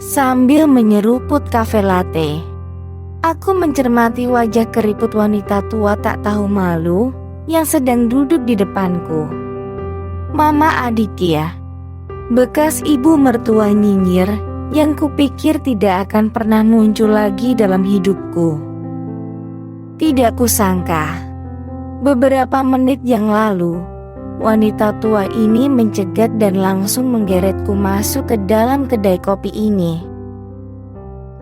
sambil menyeruput kafe latte. Aku mencermati wajah keriput wanita tua tak tahu malu yang sedang duduk di depanku. Mama Aditya, bekas ibu mertua nyinyir yang kupikir tidak akan pernah muncul lagi dalam hidupku. Tidak kusangka, beberapa menit yang lalu, wanita tua ini mencegat dan langsung menggeretku masuk ke dalam kedai kopi ini.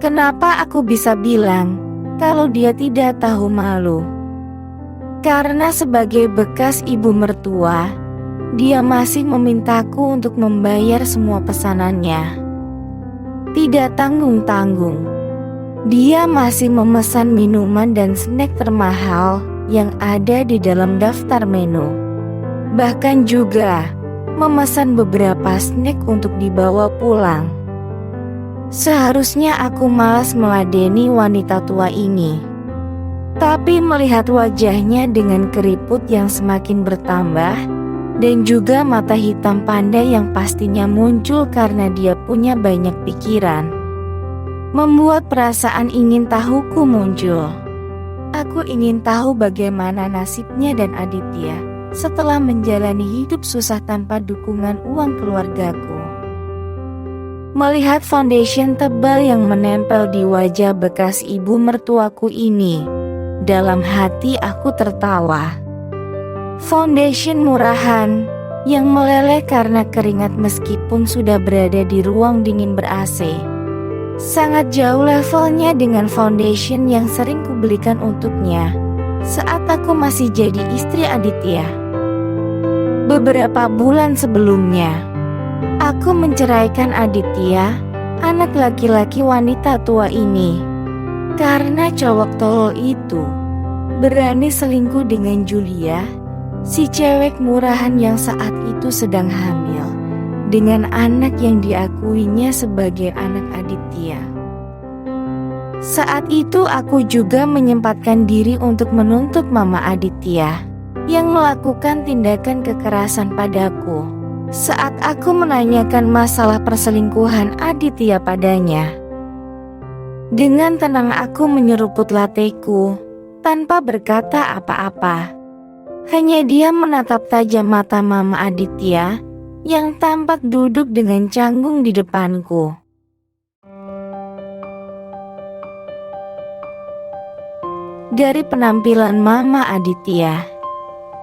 Kenapa aku bisa bilang kalau dia tidak tahu malu? Karena sebagai bekas ibu mertua, dia masih memintaku untuk membayar semua pesanannya. Tidak tanggung-tanggung, dia masih memesan minuman dan snack termahal yang ada di dalam daftar menu. Bahkan juga memesan beberapa snack untuk dibawa pulang. Seharusnya aku malas meladeni wanita tua ini. Tapi melihat wajahnya dengan keriput yang semakin bertambah dan juga mata hitam pandai yang pastinya muncul karena dia punya banyak pikiran, membuat perasaan ingin tahuku muncul. Aku ingin tahu bagaimana nasibnya dan Aditya setelah menjalani hidup susah tanpa dukungan uang keluargaku. Melihat foundation tebal yang menempel di wajah bekas ibu mertuaku ini, dalam hati aku tertawa. Foundation murahan yang meleleh karena keringat meskipun sudah berada di ruang dingin ber-AC. Sangat jauh levelnya dengan foundation yang sering kubelikan untuknya saat aku masih jadi istri Aditya. Beberapa bulan sebelumnya, aku menceraikan Aditya, anak laki-laki wanita tua ini, karena cowok tolol itu berani selingkuh dengan Julia, si cewek murahan yang saat itu sedang hamil dengan anak yang diakuinya sebagai anak Aditya. Saat itu aku juga menyempatkan diri untuk menuntut Mama Aditya yang melakukan tindakan kekerasan padaku saat aku menanyakan masalah perselingkuhan Aditya padanya. Dengan tenang aku menyeruput latteku tanpa berkata apa-apa. Hanya dia menatap tajam mata Mama Aditya yang tampak duduk dengan canggung di depanku. Dari penampilan Mama Aditya,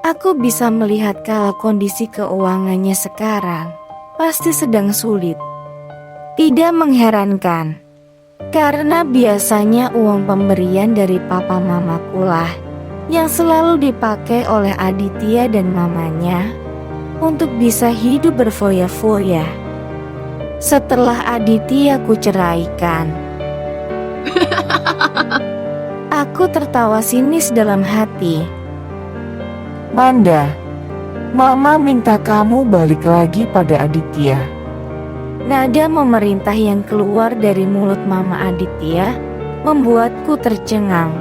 aku bisa melihat kalau kondisi keuangannya sekarang pasti sedang sulit. Tidak mengherankan, karena biasanya uang pemberian dari papa mamaku lah yang selalu dipakai oleh Aditya dan mamanya untuk bisa hidup berfoya-foya. Setelah Aditya ku ceraikan, aku tertawa sinis dalam hati. Manda, Mama minta kamu balik lagi pada Aditya. Nada memerintah yang keluar dari mulut Mama Aditya membuatku tercengang.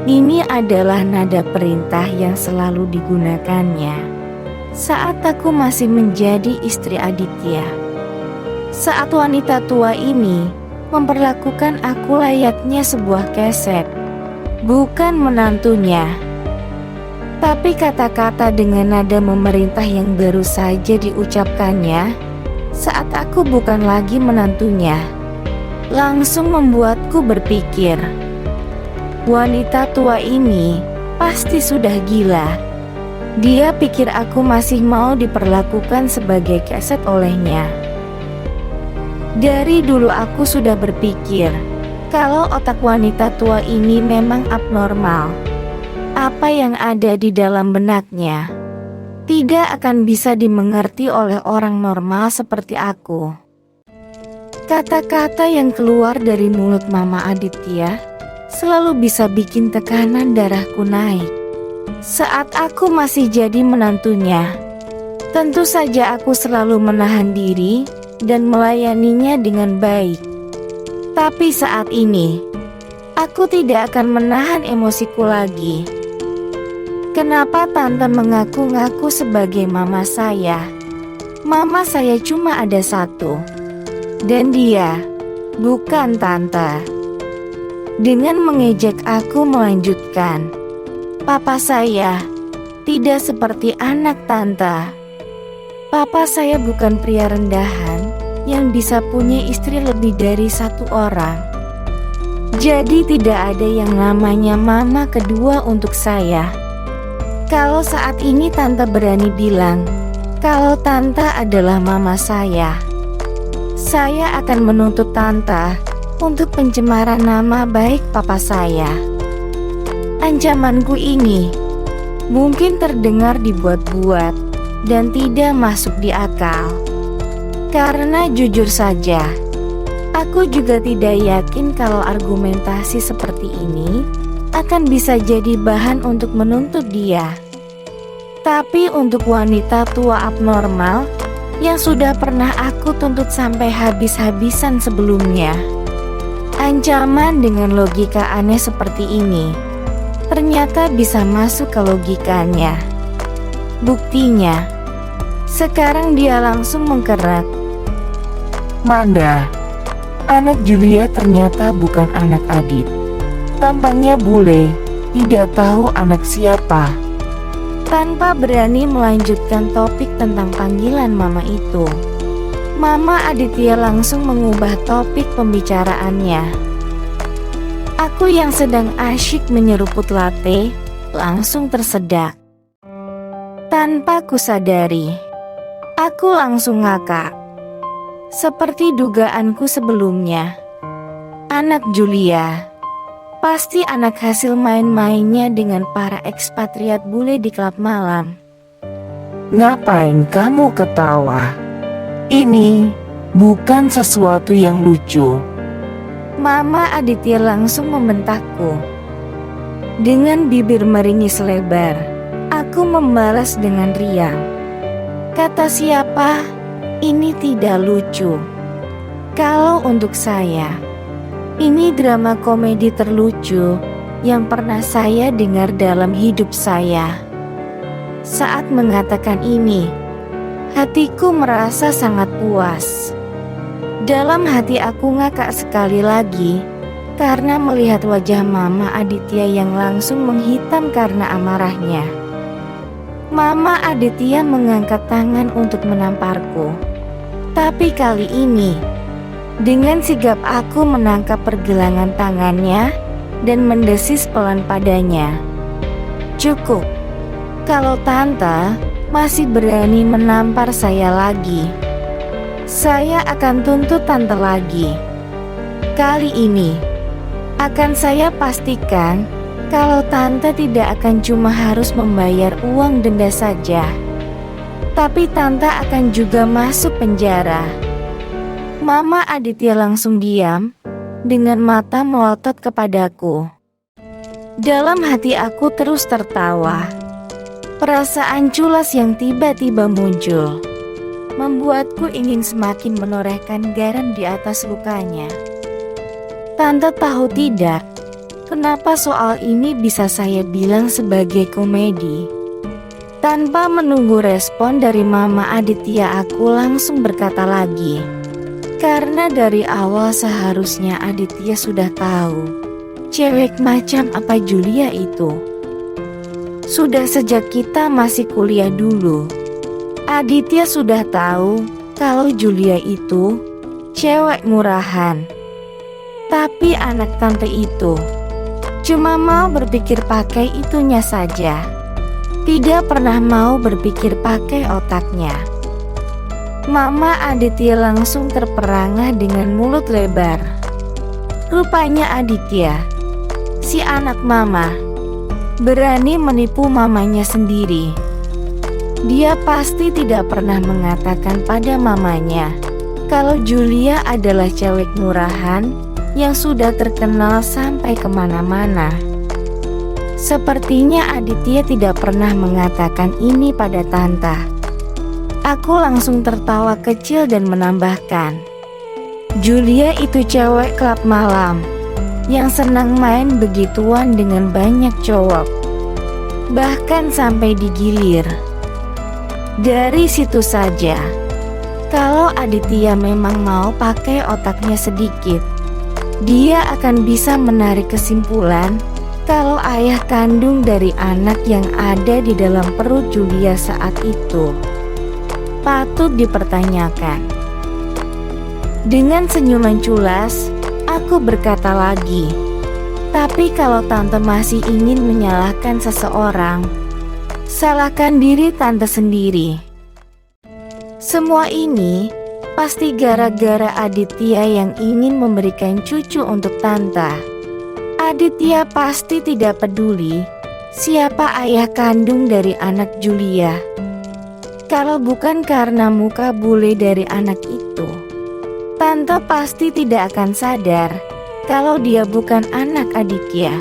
Ini adalah nada perintah yang selalu digunakannya saat aku masih menjadi istri Aditya. Saat wanita tua ini memperlakukan aku layaknya sebuah keset, bukan menantunya. Tapi kata-kata dengan nada memerintah yang baru saja diucapkannya saat aku bukan lagi menantunya, langsung membuatku berpikir, wanita tua ini pasti sudah gila. Dia pikir aku masih mau diperlakukan sebagai keset olehnya. Dari dulu aku sudah berpikir kalau otak wanita tua ini memang abnormal. Apa yang ada di dalam benaknya tidak akan bisa dimengerti oleh orang normal seperti aku. Kata-kata yang keluar dari mulut Mama Aditya selalu bisa bikin tekanan darahku naik. Saat aku masih jadi menantunya, tentu saja aku selalu menahan diri dan melayaninya dengan baik. Tapi saat ini, aku tidak akan menahan emosiku lagi. Kenapa tante mengaku-ngaku sebagai mama saya? Mama saya cuma ada satu, dan dia Bukan, Tante. Dengan mengejek aku melanjutkan. Papa saya tidak seperti anak Tante. Papa saya bukan pria rendahan yang bisa punya istri lebih dari satu orang. Jadi tidak ada yang namanya mama kedua untuk saya. Kalau saat ini Tante berani bilang kalau Tante adalah mama saya akan menuntut Tante untuk pencemaran nama baik papa saya. Ancamanku ini mungkin terdengar dibuat-buat dan tidak masuk di akal. Karena jujur saja, aku juga tidak yakin kalau argumentasi seperti ini akan bisa jadi bahan untuk menuntut dia. Tapi untuk wanita tua abnormal yang sudah pernah aku tuntut sampai habis-habisan sebelumnya, ancaman dengan logika aneh seperti ini ternyata bisa masuk ke logikanya. Buktinya, sekarang dia langsung mengkerak. Manda, anak Julia ternyata bukan anak Adit. Tampangnya bule, tidak tahu anak siapa. Tanpa berani melanjutkan topik tentang panggilan mama itu, Mama Aditya langsung mengubah topik pembicaraannya. Aku yang sedang asyik menyeruput latte langsung tersedak. Tanpa kusadari, aku langsung ngakak. Seperti dugaanku sebelumnya, anak Julia pasti anak hasil main-mainnya dengan para ekspatriat bule di klub malam. Ngapain kamu ketawa? Ini bukan sesuatu yang lucu. Mama Aditya langsung membentakku. Dengan bibir meringis lebar, aku membalas dengan riang. Kata siapa? Ini tidak lucu. Kalau untuk saya, ini drama komedi terlucu yang pernah saya dengar dalam hidup saya. Saat mengatakan ini, hatiku merasa sangat puas. Dalam hati aku ngakak sekali lagi karena melihat wajah Mama Aditya yang langsung menghitam karena amarahnya. Mama Aditya mengangkat tangan untuk menamparku. Tapi kali ini, dengan sigap aku menangkap pergelangan tangannya dan mendesis pelan padanya. Cukup. Kalau Tante masih berani menampar saya lagi, saya akan tuntut Tante lagi. Kali ini, akan saya pastikan kalau Tante tidak akan cuma harus membayar uang denda saja, tapi Tante akan juga masuk penjara. Mama Aditya langsung diam dengan mata melotot kepadaku. Dalam hati aku terus tertawa. Perasaan culas yang tiba-tiba muncul membuatku ingin semakin menorehkan garam di atas lukanya. Tante tahu tidak, kenapa soal ini bisa saya bilang sebagai komedi? Tanpa menunggu respon dari Mama Aditya, aku langsung berkata lagi. Karena dari awal seharusnya Aditya sudah tahu cewek macam apa Julia itu. Sudah sejak kita masih kuliah dulu, Aditya sudah tahu kalau Julia itu cewek murahan. Tapi anak tante itu cuma mau berpikir pakai itunya saja, tidak pernah mau berpikir pakai otaknya. Mama Aditya langsung terperangah dengan mulut lebar. Rupanya Aditya, si anak mama, berani menipu mamanya sendiri. Dia pasti tidak pernah mengatakan pada mamanya kalau Julia adalah cewek murahan yang sudah terkenal sampai kemana-mana. Sepertinya Aditya tidak pernah mengatakan ini pada Tante. Aku langsung tertawa kecil dan menambahkan, Julia itu cewek klub malam yang senang main begituan dengan banyak cowok, bahkan sampai digilir. Dari situ saja, kalau Aditya memang mau pakai otaknya sedikit, dia akan bisa menarik kesimpulan kalau ayah kandung dari anak yang ada di dalam perut Julia saat itu patut dipertanyakan. Dengan senyuman culas, aku berkata lagi, tapi kalau tante masih ingin menyalahkan seseorang, salahkan diri tante sendiri. Semua ini pasti gara-gara Aditya yang ingin memberikan cucu untuk tante. Aditya pasti tidak peduli siapa ayah kandung dari anak Julia. Kalau bukan karena muka bule dari anak itu, tante pasti tidak akan sadar kalau dia bukan anak Aditya.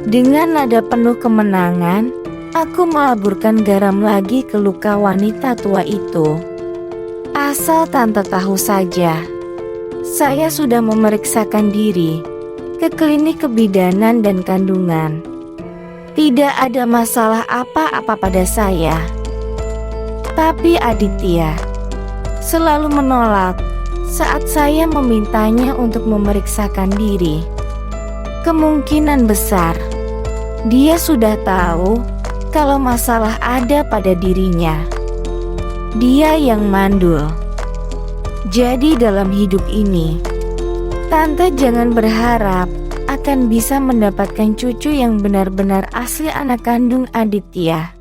Dengan nada penuh kemenangan, aku melaburkan garam lagi ke luka wanita tua itu. Asal tante tahu saja, saya sudah memeriksakan diri ke klinik kebidanan dan kandungan. Tidak ada masalah apa-apa pada saya. Tapi Aditya selalu menolak saat saya memintanya untuk memeriksakan diri. Kemungkinan besar dia sudah tahu kalau masalah ada pada dirinya. Dia yang mandul. Jadi dalam hidup ini, tante jangan berharap akan bisa mendapatkan cucu yang benar-benar asli anak kandung Aditya.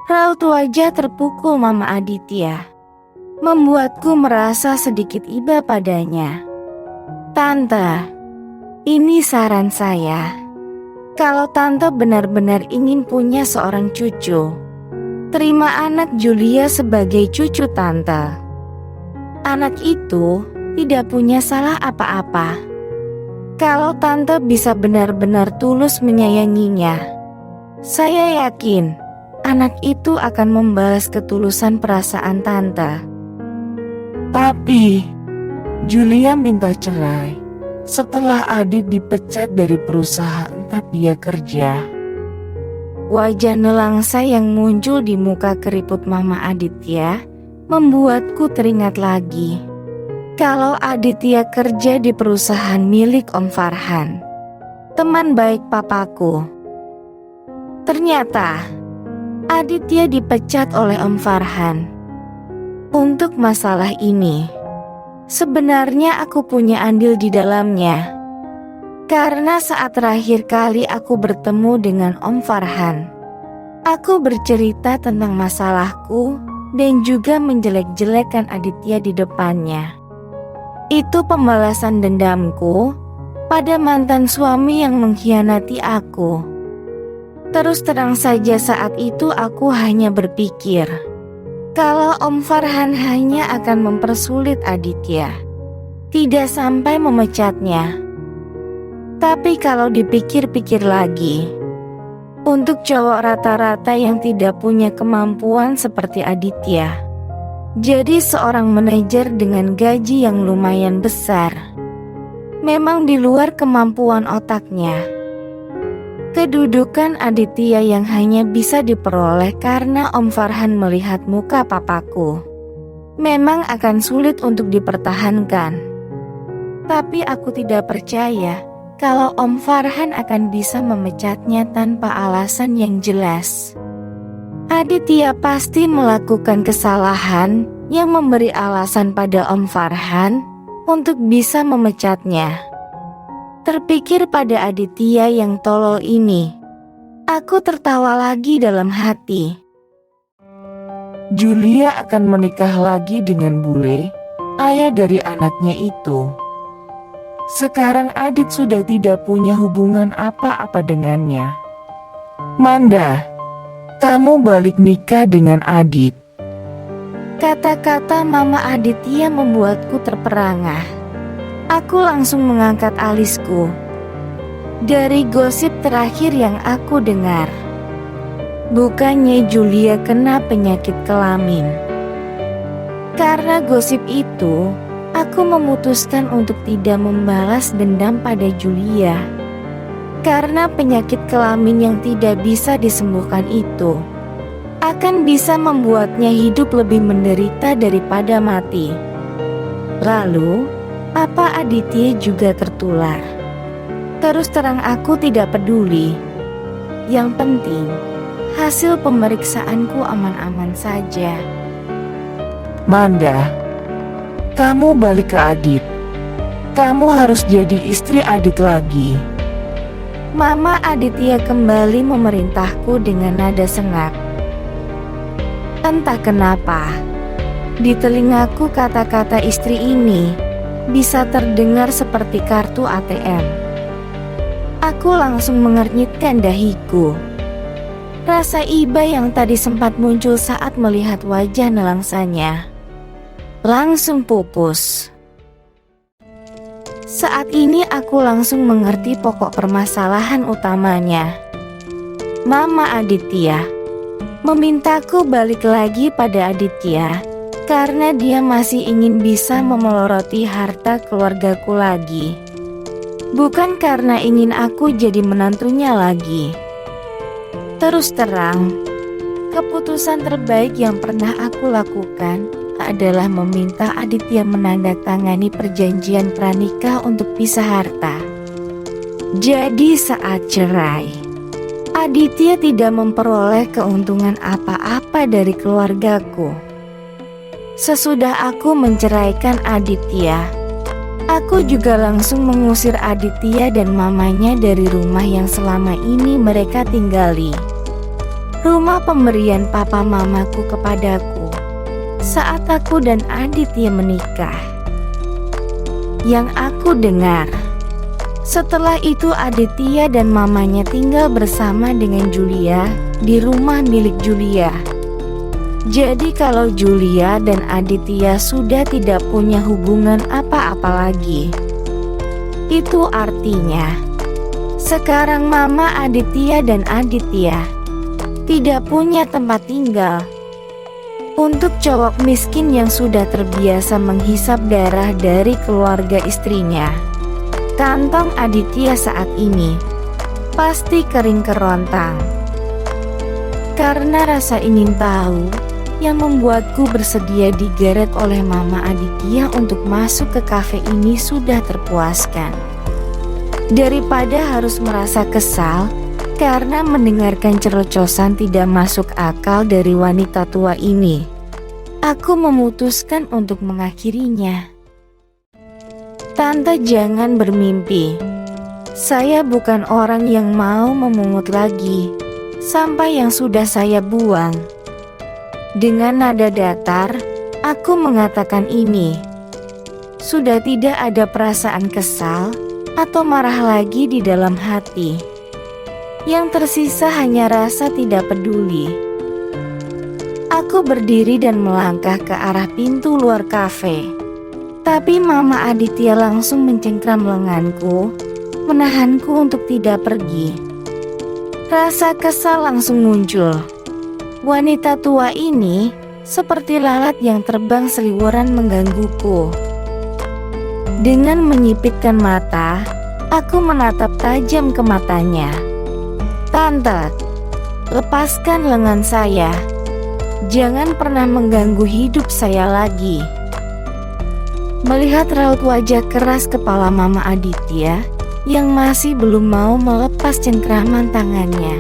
Raut wajah terpukul Mama Aditya membuatku merasa sedikit iba padanya. Tante, ini saran saya. Kalau tante benar-benar ingin punya seorang cucu, terima anak Julia sebagai cucu tante. Anak itu tidak punya salah apa-apa. Kalau tante bisa benar-benar tulus menyayanginya, saya yakin anak itu akan membalas ketulusan perasaan tante. Tapi Julia minta cerai setelah Adit dipecat dari perusahaan tempat dia kerja. Wajah nelangsa yang muncul di muka keriput Mama Aditya membuatku teringat lagi kalau Aditya kerja di perusahaan milik Om Farhan, teman baik papaku. Ternyata Aditya dipecat oleh Om Farhan. Untuk masalah ini, sebenarnya aku punya andil di dalamnya. Karena saat terakhir kali aku bertemu dengan Om Farhan, aku bercerita tentang masalahku dan juga menjelek-jelekan Aditya di depannya. Itu pembalasan dendamku pada mantan suami yang mengkhianati aku. Terus terang saja saat itu aku hanya berpikir kalau Om Farhan hanya akan mempersulit Aditya, tidak sampai memecatnya. Tapi kalau dipikir-pikir lagi, untuk cowok rata-rata yang tidak punya kemampuan seperti Aditya, jadi seorang manajer dengan gaji yang lumayan besar, memang di luar kemampuan otaknya. Kedudukan Aditya yang hanya bisa diperoleh karena Om Farhan melihat muka papaku memang akan sulit untuk dipertahankan. Tapi aku tidak percaya kalau Om Farhan akan bisa memecatnya tanpa alasan yang jelas. Aditya pasti melakukan kesalahan yang memberi alasan pada Om Farhan untuk bisa memecatnya. Terpikir pada Aditya yang tolol ini, aku tertawa lagi dalam hati. Julia akan menikah lagi dengan bule, ayah dari anaknya itu. Sekarang Adit sudah tidak punya hubungan apa-apa dengannya. Manda, kamu balik nikah dengan Adit. Kata-kata Mama Aditya membuatku terperangah. Aku langsung mengangkat alisku. Dari gosip terakhir yang aku dengar, bukannya Julia kena penyakit kelamin. Karena gosip itu, aku memutuskan untuk tidak membalas dendam pada Julia. Karena penyakit kelamin yang tidak bisa disembuhkan itu akan bisa membuatnya hidup lebih menderita daripada mati. Lalu, Apa Aditya juga tertular? Terus terang aku tidak peduli. Yang penting, hasil pemeriksaanku aman-aman saja. Manda, kamu balik ke Adit. Kamu harus jadi istri Adit lagi. Mama Aditya kembali memerintahku dengan nada sengak. Entah kenapa, di telingaku kata-kata istri ini bisa terdengar seperti kartu ATM. Aku langsung mengernyitkan dahiku. Rasa iba yang tadi sempat muncul saat melihat wajah nelangsanya langsung pupus. Saat ini aku langsung mengerti pokok permasalahan utamanya. Mama Aditya memintaku balik lagi pada Aditya karena dia masih ingin bisa memeloroti harta keluargaku lagi. Bukan karena ingin aku jadi menantunya lagi. Terus terang, keputusan terbaik yang pernah aku lakukan adalah meminta Aditya menandatangani perjanjian pranikah untuk pisah harta. Jadi saat cerai, Aditya tidak memperoleh keuntungan apa-apa dari keluargaku. Sesudah aku menceraikan Aditya, aku juga langsung mengusir Aditya dan mamanya dari rumah yang selama ini mereka tinggali. Rumah pemberian papa mamaku kepadaku saat aku dan Aditya menikah. Yang aku dengar, setelah itu Aditya dan mamanya tinggal bersama dengan Julia di rumah milik Julia. Jadi kalau Julia dan Aditya sudah tidak punya hubungan apa-apa lagi, itu artinya sekarang Mama Aditya dan Aditya tidak punya tempat tinggal. Untuk cowok miskin yang sudah terbiasa menghisap darah dari keluarga istrinya, kantong Aditya saat ini pasti kering kerontang. Karena rasa ingin tahu yang membuatku bersedia digeret oleh Mama Aditya untuk masuk ke kafe ini sudah terpuaskan. Daripada harus merasa kesal karena mendengarkan cerocosan tidak masuk akal dari wanita tua ini, aku memutuskan untuk mengakhirinya. Tante, jangan bermimpi. Saya bukan orang yang mau memungut lagi sampai yang sudah saya buang. Dengan nada datar, aku mengatakan ini. Sudah tidak ada perasaan kesal atau marah lagi di dalam hati. Yang tersisa hanya rasa tidak peduli. Aku berdiri dan melangkah ke arah pintu luar kafe. Tapi Mama Aditya langsung mencengkram lenganku, menahanku untuk tidak pergi. Rasa kesal langsung muncul. Wanita tua ini seperti lalat yang terbang seliweran menggangguku. Dengan menyipitkan mata, aku menatap tajam ke matanya. Tante, lepaskan lengan saya. Jangan pernah mengganggu hidup saya lagi. Melihat raut wajah keras kepala Mama Aditya yang masih belum mau melepas cengkraman tangannya,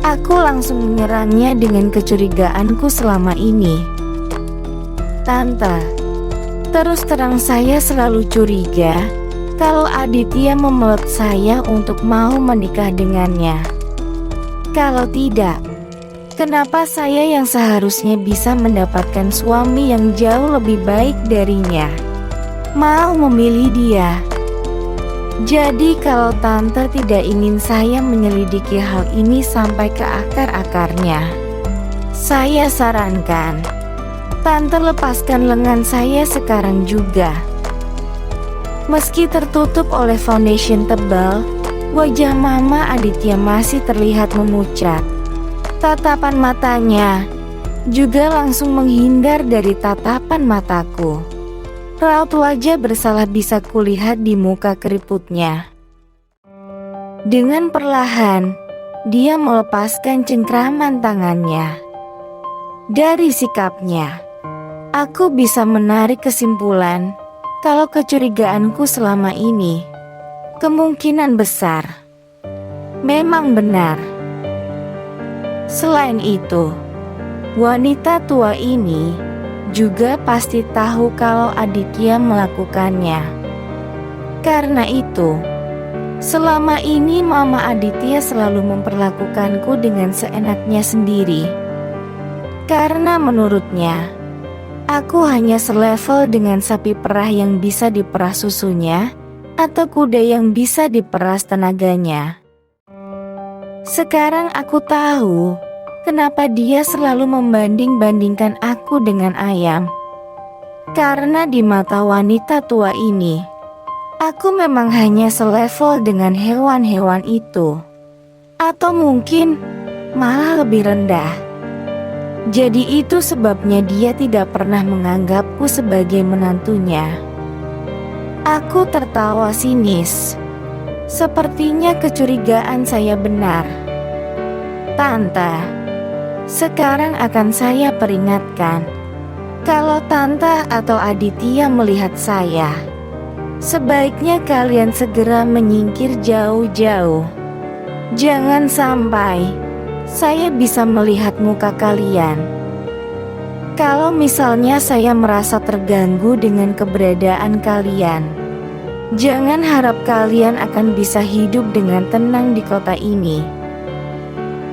aku langsung menyerangnya dengan kecurigaanku selama ini. Tante, terus terang saya selalu curiga kalau Aditya memelot saya untuk mau menikah dengannya. Kalau tidak, kenapa saya yang seharusnya bisa mendapatkan suami yang jauh lebih baik darinya mau memilih dia? Jadi kalau Tante tidak ingin saya menyelidiki hal ini sampai ke akar-akarnya, saya sarankan Tante lepaskan lengan saya sekarang juga. Meski tertutup oleh foundation tebal, wajah Mama Aditya masih terlihat memucat. Tatapan matanya juga langsung menghindar dari tatapan mataku. Raut wajah bersalah bisa kulihat di muka keriputnya. Dengan perlahan, dia melepaskan cengkraman tangannya. Dari sikapnya, aku bisa menarik kesimpulan kalau kecurigaanku selama ini kemungkinan besar memang benar. Selain itu, wanita tua ini juga pasti tahu kalau Aditya melakukannya. Karena itu, selama ini Mama Aditya selalu memperlakukanku dengan seenaknya sendiri. Karena menurutnya, aku hanya selevel dengan sapi perah yang bisa diperah susunya atau kuda yang bisa diperas tenaganya. Sekarang aku tahu kenapa dia selalu membanding-bandingkan aku dengan ayam. Karena di mata wanita tua ini, aku memang hanya selevel dengan hewan-hewan itu. Atau mungkin malah lebih rendah. Jadi itu sebabnya dia tidak pernah menganggapku sebagai menantunya. Aku tertawa sinis. Sepertinya kecurigaan saya benar. Tante, sekarang akan saya peringatkan. Kalau Tante atau Aditya melihat saya, sebaiknya kalian segera menyingkir jauh-jauh. Jangan sampai saya bisa melihat muka kalian. Kalau misalnya saya merasa terganggu dengan keberadaan kalian, jangan harap kalian akan bisa hidup dengan tenang di kota ini.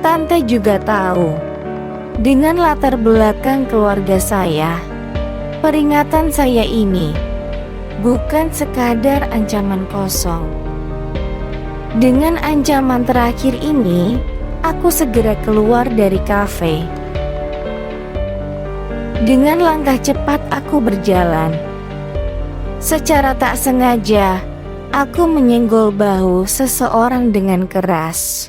Tante juga tahu, dengan latar belakang keluarga saya, peringatan saya ini bukan sekadar ancaman kosong. Dengan ancaman terakhir ini, aku segera keluar dari kafe. Dengan langkah cepat aku berjalan. Secara tak sengaja, aku menyenggol bahu seseorang dengan keras.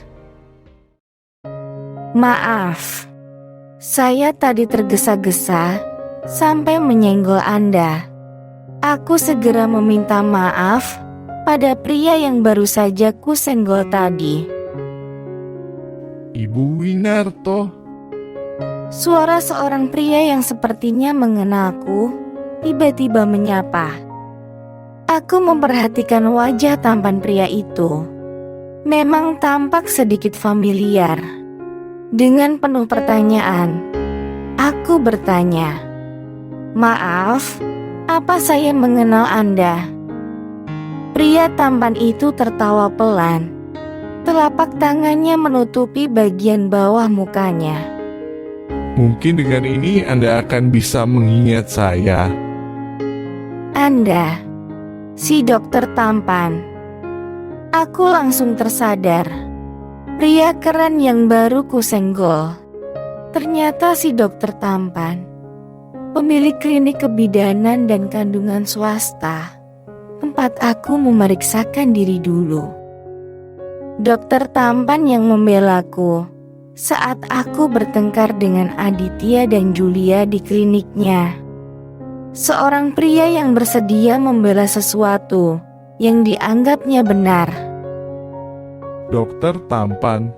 Maaf, saya tadi tergesa-gesa sampai menyenggol Anda. Aku segera meminta maaf pada pria yang baru saja kusenggol tadi. Ibu Winarto. Suara seorang pria yang sepertinya mengenalku tiba-tiba menyapa. Aku memperhatikan wajah tampan pria itu. Memang tampak sedikit familiar. Dengan penuh pertanyaan, aku bertanya, "Maaf, apa saya mengenal Anda?" Pria tampan itu tertawa pelan. Telapak tangannya menutupi bagian bawah mukanya. Mungkin dengan ini Anda akan bisa mengingat saya. Anda, si dokter tampan. Aku langsung tersadar. Pria keren yang baru kusenggol. Ternyata si dokter tampan. Pemilik klinik kebidanan dan kandungan swasta. Tempat aku memeriksakan diri dulu. Dokter tampan yang membelaku saat aku bertengkar dengan Aditya dan Julia di kliniknya. Seorang pria yang bersedia membela sesuatu yang dianggapnya benar. Dokter tampan.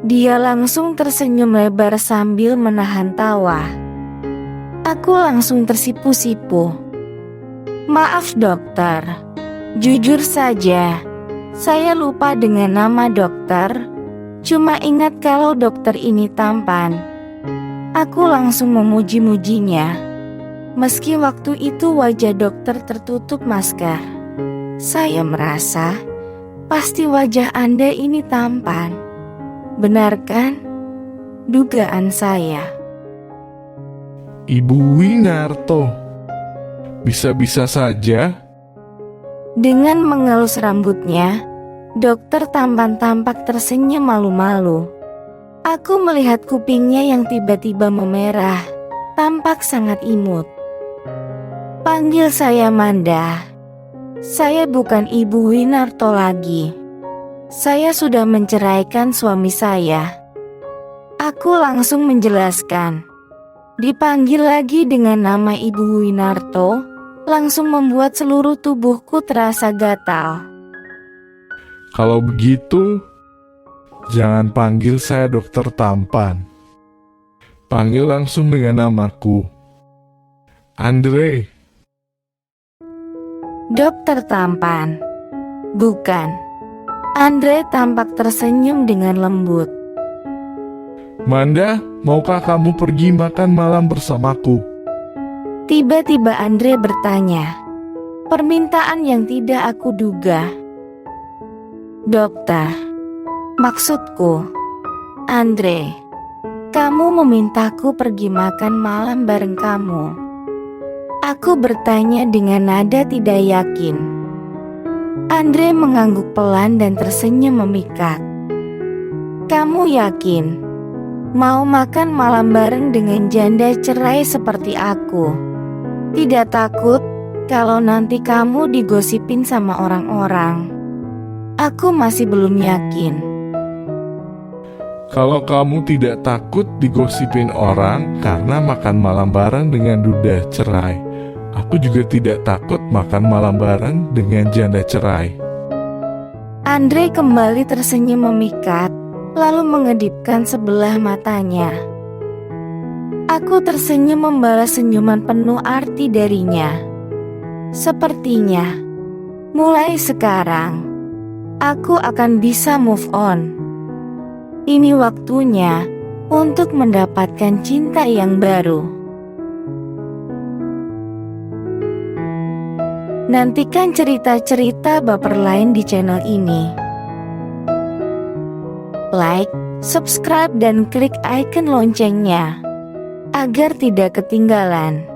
Dia langsung tersenyum lebar sambil menahan tawa. Aku langsung tersipu-sipu. Maaf dokter, jujur saja, saya lupa dengan nama dokter. Cuma ingat kalau dokter ini tampan. Aku langsung memuji-mujinya. Meski waktu itu wajah dokter tertutup masker. Saya merasa, pasti wajah Anda ini tampan. Benar kan? Dugaan saya. Ibu Winarto. Bisa-bisa saja. Dengan mengelus rambutnya, dokter tampan tampak tersenyum malu-malu. Aku melihat kupingnya yang tiba-tiba memerah, tampak sangat imut. Panggil saya Manda. Saya bukan Ibu Winarto lagi. Saya sudah menceraikan suami saya. Aku langsung menjelaskan. Dipanggil lagi dengan nama Ibu Winarto, langsung membuat seluruh tubuhku terasa gatal. Kalau begitu, jangan panggil saya dokter tampan. Panggil langsung dengan namaku. Andre. Dokter tampan. Bukan. Andre tampak tersenyum dengan lembut. Manda, maukah kamu pergi makan malam bersamaku? Tiba-tiba Andre bertanya. Permintaan yang tidak aku duga. Dokter, maksudku, Andre, kamu memintaku pergi makan malam bareng kamu. Aku bertanya dengan nada tidak yakin. Andre mengangguk pelan dan tersenyum memikat. Kamu yakin mau makan malam bareng dengan janda cerai seperti aku? Tidak takut kalau nanti kamu digosipin sama orang-orang? Aku masih belum yakin. Kalau kamu tidak takut digosipin orang karena makan malam bareng dengan duda cerai, aku juga tidak takut makan malam bareng dengan janda cerai. Andre kembali tersenyum memikat, lalu mengedipkan sebelah matanya. Aku tersenyum membalas senyuman penuh arti darinya. Sepertinya, mulai sekarang, aku akan bisa move on. Ini waktunya untuk mendapatkan cinta yang baru. Nantikan cerita-cerita baper lain di channel ini. Like, subscribe dan klik icon loncengnya agar tidak ketinggalan.